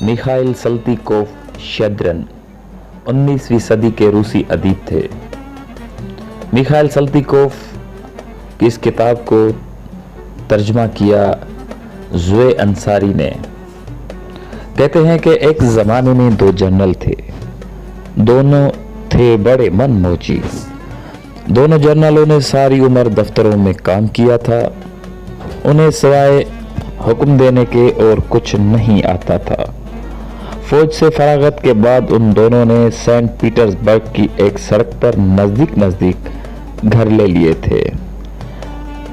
Mikhail सल्तीकोव शेद्रिन 19वीं सदी के रूसी अदीब थे। मिखाइल सल्तीकोव की इस किताब को तर्जमा किया ज़ुए अंसारी ने। कहते हैं कि एक ज़माने में दो जनरल थे, दोनों थे बड़े मनमोजी। दोनों जनरलों ने सारी उम्र दफ्तरों में काम किया था। उन्हें सिवाय हुक्म देने के और कुछ नहीं आता था। फौज से फरागत के बाद उन दोनों ने सेंट पीटर्सबर्ग की एक सड़क पर नज़दीक घर ले लिए थे।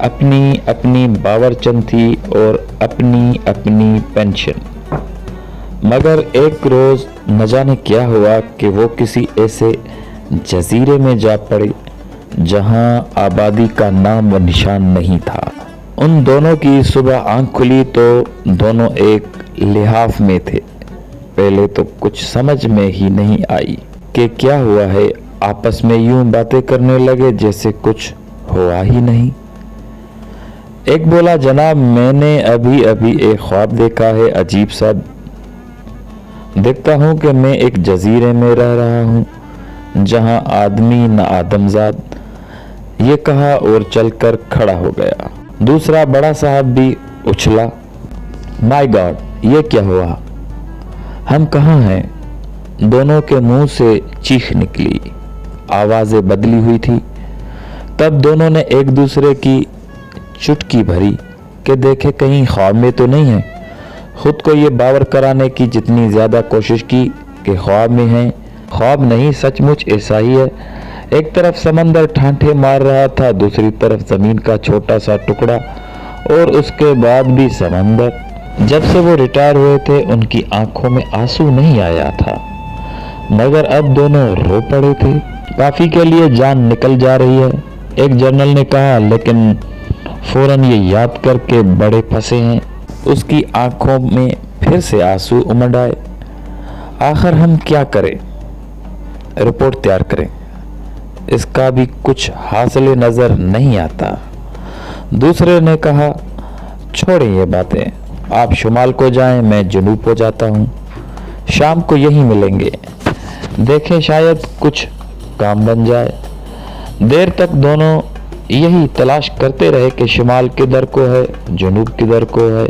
अपनी अपनी बावरचंद थी और अपनी अपनी पेंशन। मगर एक रोज न जाने क्या हुआ कि वो किसी ऐसे जजीरे में जा पड़े जहां आबादी का नाम व निशान नहीं था। उन दोनों की सुबह आंख खुली तो दोनों एक लिहाफ में थे। पहले तो कुछ समझ में ही नहीं आई कि क्या हुआ है। आपस में यूं बातें करने लगे जैसे कुछ हुआ ही नहीं। एक बोला, जनाब मैंने अभी अभी एक ख्वाब देखा है, अजीब सा। देखता हूं कि मैं एक जजीरे में रह रहा हूं जहां आदमी न आदमजाद। ये कहा और चलकर खड़ा हो गया। दूसरा बड़ा साहब भी उछला, माय गॉड, ये क्या हुआ, हम कहाँ हैं। दोनों के मुंह से चीख निकली, आवाजें बदली हुई थी। तब दोनों ने एक दूसरे की चुटकी भरी कि देखे कहीं ख्वाब में तो नहीं है। खुद को ये बावर कराने की जितनी ज्यादा कोशिश की कि ख्वाब में है, ख्वाब नहीं सचमुच ऐसा ही है। एक तरफ समंदर ठांठे मार रहा था, दूसरी तरफ जमीन का छोटा सा टुकड़ा और उसके बाद भी समंदर। जब से वो रिटायर हुए थे उनकी आंखों में आंसू नहीं आया था, मगर अब दोनों रो पड़े थे। काफी के लिए जान निकल जा रही है, एक जनरल ने कहा, लेकिन फौरन ये याद करके बड़े फंसे हैं। उसकी आंखों में फिर से आंसू उमड़ आए। आखिर हम क्या करें, रिपोर्ट तैयार करें, इसका भी कुछ हासिल नजर नहीं आता। दूसरे ने कहा, छोड़ें ये बातें, आप शुमाल को जाएं, मैं जनूब को जाता हूं। शाम को यहीं मिलेंगे, देखें शायद कुछ काम बन जाए। देर तक दोनों यही तलाश करते रहे कि शुमाल किधर को है, जनूब किधर को है,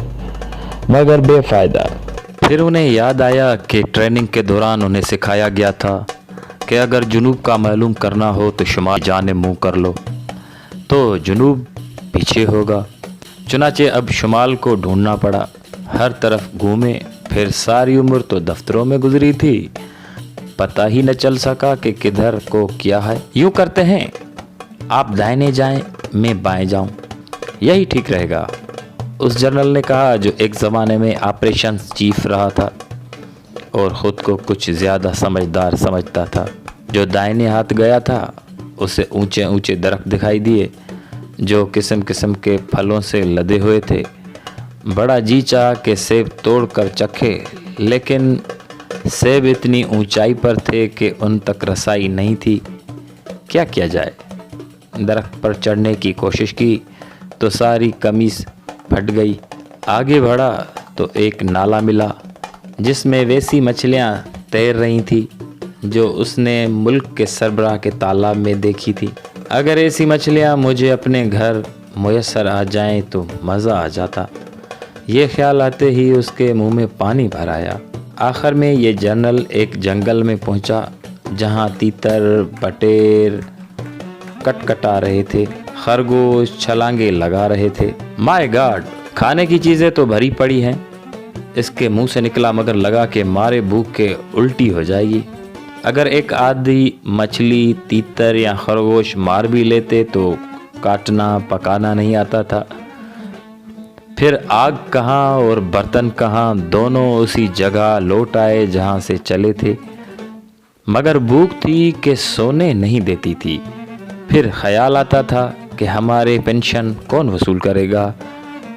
मगर बेफायदा। फिर उन्हें याद आया कि ट्रेनिंग के दौरान उन्हें सिखाया गया था कि अगर जनूब का मालूम करना हो तो शुमाल जाने मुंह कर लो, तो जनूब पीछे होगा। चुनाचे अब शुमाल को ढूंढना पड़ा। हर तरफ घूमे, फिर सारी उम्र तो दफ्तरों में गुजरी थी, पता ही न चल सका कि किधर को क्या है। यूं करते हैं, आप दाहिने जाएं, मैं बाएं जाऊं, यही ठीक रहेगा, उस जनरल ने कहा जो एक ज़माने में ऑपरेशन चीफ रहा था और ख़ुद को कुछ ज़्यादा समझदार समझता था। जो दाहिने हाथ गया था उसे ऊंचे ऊंचे दरख्त दिखाई दिए जो किस्म किस्म के फलों से लदे हुए थे। बड़ा जी चाह के सेब तोड़ कर चखे, लेकिन सेब इतनी ऊंचाई पर थे कि उन तक रसाई नहीं थी। क्या किया जाए। दरख्त पर चढ़ने की कोशिश की तो सारी कमीज फट गई। आगे बढ़ा तो एक नाला मिला जिसमें वैसी मछलियां तैर रही थी जो उसने मुल्क के सरबराह के तालाब में देखी थी। अगर ऐसी मछलियां मुझे अपने घर मुयस्सर आ जाएं तो मज़ा आ जाता। ये ख्याल आते ही उसके मुंह में पानी भर आया। आखिर में ये जनरल एक जंगल में पहुंचा जहां तीतर बटेर कटकटा रहे थे, खरगोश छलांगे लगा रहे थे। माय गॉड, खाने की चीज़ें तो भरी पड़ी हैं, इसके मुंह से निकला, मगर लगा कि मारे भूख के उल्टी हो जाएगी। अगर एक आधी मछली तीतर या खरगोश मार भी लेते तो काटना पकाना नहीं आता था। फिर आग कहाँ और बर्तन कहाँ, दोनों उसी जगह लौट आए जहाँ से चले थे, मगर भूख थी कि सोने नहीं देती थी। फिर ख्याल आता था कि हमारे पेंशन कौन वसूल करेगा।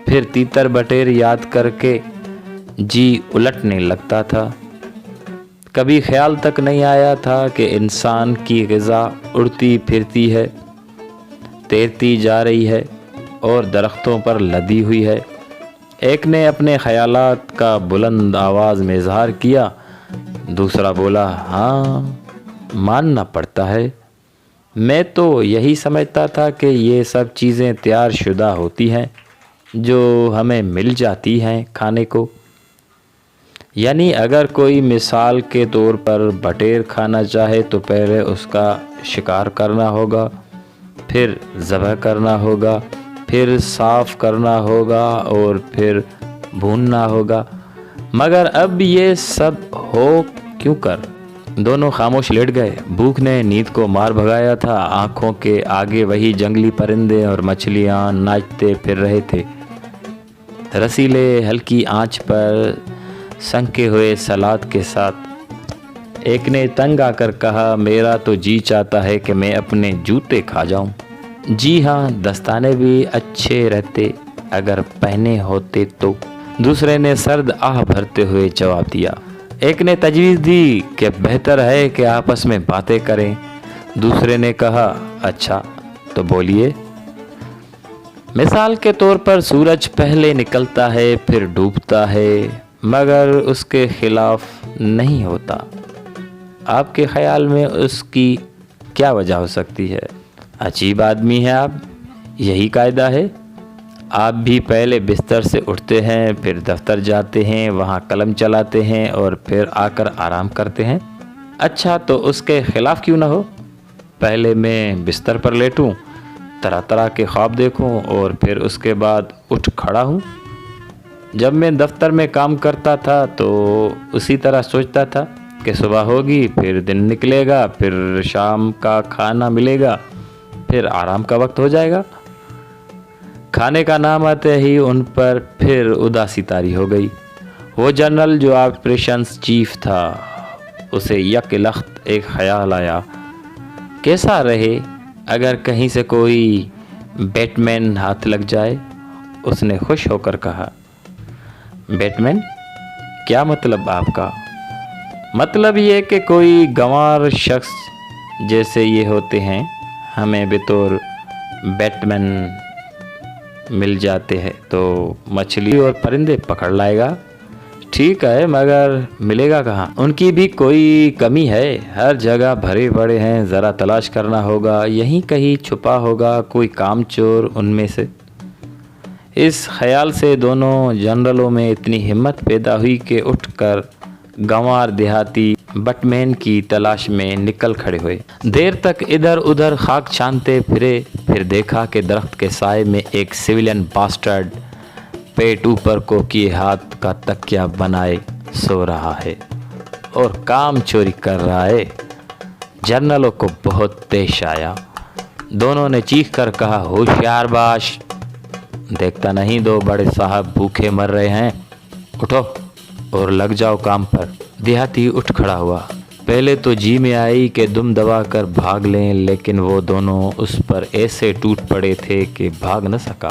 फिर तीतर बटेर याद करके जी उलटने लगता था। कभी ख्याल तक नहीं आया था कि इंसान की ग़िज़ा उड़ती फिरती है, तैरती जा रही है और दरख्तों पर लदी हुई है। ایک نے اپنے خیالات کا بلند آواز میں اظہار کیا، دوسرا بولا، ہاں ماننا پڑتا ہے، میں تو یہی سمجھتا تھا کہ یہ سب چیزیں تیار شدہ ہوتی ہیں جو ہمیں مل جاتی ہیں کھانے کو۔ یعنی اگر کوئی مثال کے طور پر بٹیر کھانا چاہے تو پہلے اس کا شکار کرنا ہوگا، پھر ذبح کرنا ہوگا، پھر صاف کرنا ہوگا اور پھر بھوننا ہوگا۔ مگر اب یہ سب ہو کیوں کر؟ دونوں خاموش لیٹ گئے۔ بھوک نے نیند کو مار بھگایا تھا۔ آنکھوں کے آگے وہی جنگلی پرندے اور مچھلیاں ناچتے پھر رہے تھے، رسیلے ہلکی آنچ پر سنکے ہوئے سلاد کے ساتھ۔ ایک نے تنگ آ کر کہا، میرا تو جی چاہتا ہے کہ میں اپنے جوتے کھا جاؤں۔ جی ہاں، دستانے بھی اچھے رہتے اگر پہنے ہوتے تو، دوسرے نے سرد آہ بھرتے ہوئے جواب دیا۔ ایک نے تجویز دی کہ بہتر ہے کہ آپس میں باتیں کریں۔ دوسرے نے کہا، اچھا تو بولیے۔ مثال کے طور پر سورج پہلے نکلتا ہے پھر ڈوبتا ہے مگر اس کے خلاف نہیں ہوتا۔ آپ کے خیال میں اس کی کیا وجہ ہو سکتی ہے؟ عجیب آدمی ہے آپ، یہی قاعدہ ہے؟ آپ بھی پہلے بستر سے اٹھتے ہیں، پھر دفتر جاتے ہیں، وہاں قلم چلاتے ہیں اور پھر آ کر آرام کرتے ہیں۔ اچھا تو اس کے خلاف کیوں نہ ہو؟ پہلے میں بستر پر لیٹوں، طرح طرح کے خواب دیکھوں اور پھر اس کے بعد اٹھ کھڑا ہوں۔ جب میں دفتر میں کام کرتا تھا تو اسی طرح سوچتا تھا کہ صبح ہوگی، پھر دن نکلے گا، پھر شام کا کھانا ملے گا، پھر آرام کا وقت ہو جائے گا۔ کھانے کا نام آتے ہی ان پر پھر اداسی طاری ہو گئی۔ وہ جنرل جو آپریشنز چیف تھا، اسے یک لخت ایک خیال آیا، کیسا رہے اگر کہیں سے کوئی بیٹ مین ہاتھ لگ جائے؟ اس نے خوش ہو کر کہا، بیٹ مین؟ کیا مطلب آپ کا؟ مطلب یہ کہ کوئی گنوار شخص جیسے یہ ہوتے ہیں، ہمیں بطور بیٹ مین مل جاتے ہیں تو مچھلی اور پرندے پکڑ لائے گا۔ ٹھیک ہے مگر ملے گا کہاں؟ ان کی بھی کوئی کمی ہے، ہر جگہ بھرے پڑے ہیں، ذرا تلاش کرنا ہوگا، یہیں کہیں چھپا ہوگا کوئی کام چور ان میں سے۔ اس خیال سے دونوں جنرلوں میں اتنی ہمت پیدا ہوئی کہ اٹھ کر گنوار دیہاتی بٹ مین کی تلاش میں نکل کھڑے ہوئے۔ دیر تک ادھر ادھر خاک چھانتے پھرے، پھر دیکھا کہ درخت کے سائے میں ایک سویلین باسٹرڈ پیٹ اوپر کو کیے ہاتھ کا تکیہ بنائے سو رہا ہے اور کام چوری کر رہا ہے۔ جنرلوں کو بہت پیش آیا۔ دونوں نے چیخ کر کہا، ہوشیار باش، دیکھتا نہیں دو بڑے صاحب بھوکے مر رہے ہیں، اٹھو اور لگ جاؤ کام پر۔ دیہاتی اٹھ کھڑا ہوا۔ پہلے تو جی میں آئی کہ دم دبا کر بھاگ لیں، لیکن وہ دونوں اس پر ایسے ٹوٹ پڑے تھے کہ بھاگ نہ سکا۔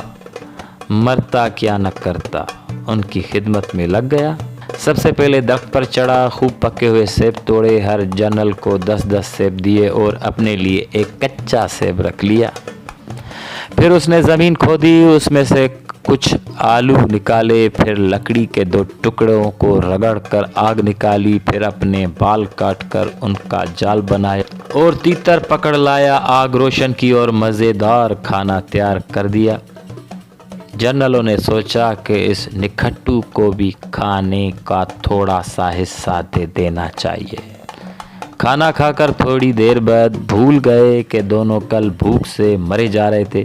مرتا کیا نہ کرتا، ان کی خدمت میں لگ گیا۔ سب سے پہلے درخت پر چڑھا، خوب پکے ہوئے سیب توڑے، ہر جنرل کو 10-10 سیب دیے اور اپنے لیے ایک کچا سیب رکھ لیا۔ پھر اس نے زمین کھودی، اس میں سے کچھ آلو نکالے، پھر لکڑی کے 2 ٹکڑوں کو رگڑ کر آگ نکالی، پھر اپنے بال کاٹ کر ان کا جال بنایا اور تیتر پکڑ لایا، آگ روشن کی اور مزیدار کھانا تیار کر دیا۔ جنرلوں نے سوچا کہ اس نکھٹو کو بھی کھانے کا تھوڑا سا حصہ دے دینا چاہیے۔ کھانا کھا کر تھوڑی دیر بعد بھول گئے کہ دونوں کل بھوک سے مرے جا رہے تھے۔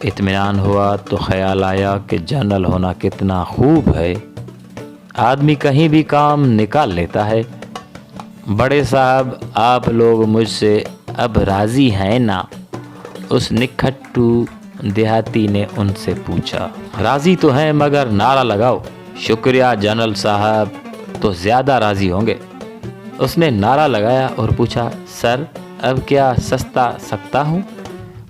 اطمینان ہوا تو خیال آیا کہ جنرل ہونا کتنا خوب ہے، آدمی کہیں بھی کام نکال لیتا ہے۔ بڑے صاحب، آپ لوگ مجھ سے اب راضی ہیں نا؟ اس نکھٹو دیہاتی نے ان سے پوچھا۔ راضی تو ہیں مگر نعرہ لگاؤ، شکریہ جنرل صاحب تو زیادہ راضی ہوں گے۔ اس نے نعرہ لگایا اور پوچھا، سر اب کیا سستا سکتا ہوں؟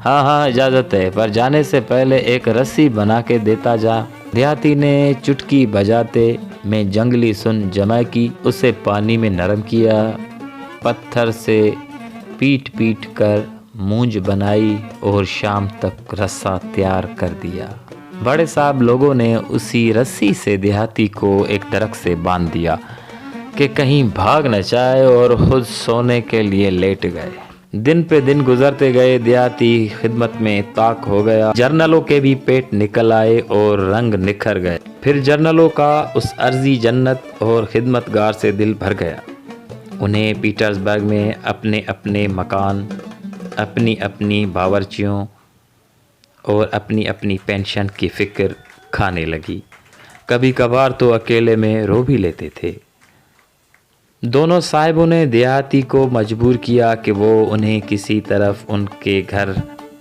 ہاں ہاں اجازت ہے، پر جانے سے پہلے ایک رسی بنا کے دیتا جا۔ دیہاتی نے چٹکی بجاتے میں جنگلی سن جمع کی، اسے پانی میں نرم کیا، پتھر سے پیٹ پیٹ کر مونج بنائی اور شام تک رسا تیار کر دیا۔ बड़े साहब लोगों ने उसी रस्सी से देहाती को एक दरख्त से बांध दिया कि कहीं भाग न जाए और खुद सोने के लिए लेट गए। दिन पे दिन गुजरते गए, देहाती खिदमत में ताक हो गया। जर्नलों के भी पेट निकल आए और रंग निखर गए। फिर जर्नलों का उस अर्जी जन्नत और खिदमतगार से दिल भर गया। उन्हें पीटर्सबर्ग में अपने अपने मकान, अपनी अपनी बावर्चियों और अपनी अपनी पेंशन की फिक्र खाने लगी। कभी कभार तो अकेले में रो भी लेते थे। दोनों साहिबों ने देहाती को मजबूर किया कि वो उन्हें किसी तरफ उनके घर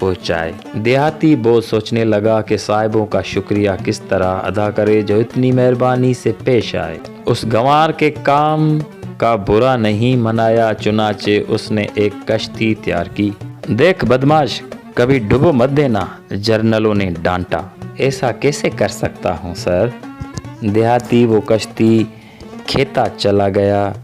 पहुंचाए। देहाती बहुत सोचने लगा कि साहिबों का शुक्रिया किस तरह अदा करे जो इतनी मेहरबानी से पेश आए। उस गंवार के काम का बुरा नहीं मनाया, चुनाचे उसने एक कश्ती तैयार की। देख बदमाश, कभी डुबो मत देना, जर्नलों ने डांटा। ऐसा कैसे कर सकता हूँ सर? देहाती वो कश्ती खेता चला गया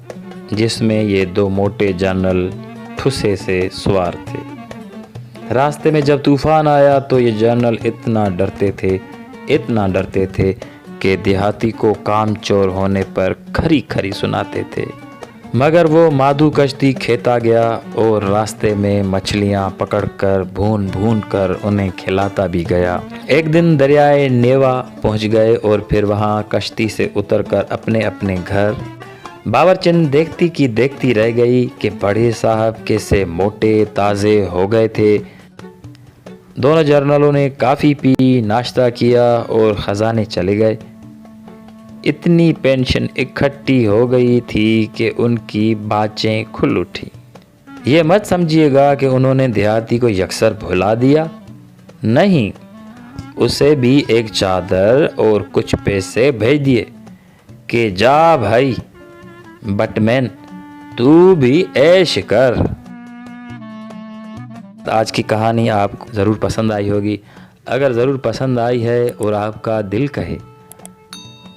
जिसमें ये दो मोटे जर्नल ठुसे से सवार थे। रास्ते में जब तूफान आया तो ये जर्नल इतना डरते थे कि देहाती को काम चोर होने पर खरी खरी सुनाते थे। मगर वो माधु कश्ती खेता गया और रास्ते में मछलियाँ पकड़कर भून भून कर उन्हें खिलाता भी गया। एक दिन दरियाए नेवा पहुँच गए और फिर वहाँ कश्ती से उतरकर अपने अपने घर। बाबरचंद देखती की देखती रह गई कि बड़े साहब कैसे मोटे ताज़े हो गए थे। दोनों जर्नलों ने काफ़ी पी, नाश्ता किया और ख़जाने चले गए। इतनी पेंशन इकट्ठी हो गई थी कि उनकी बाजें खुल उठी। ये मत समझिएगा कि उन्होंने देहाती को यकसर भुला दिया, नहीं, उसे भी एक चादर और कुछ पैसे भेज दिए कि जा भाई बटमैन, तू भी ऐश कर। आज की कहानी आपको ज़रूर पसंद आई होगी। अगर ज़रूर पसंद आई है और आपका दिल कहे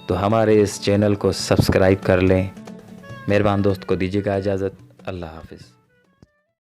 तो हमारे इस चैनल को सब्सक्राइब कर लें। मेहरबान दोस्त को दीजिएगा इजाज़त। अल्लाह हाफिज़।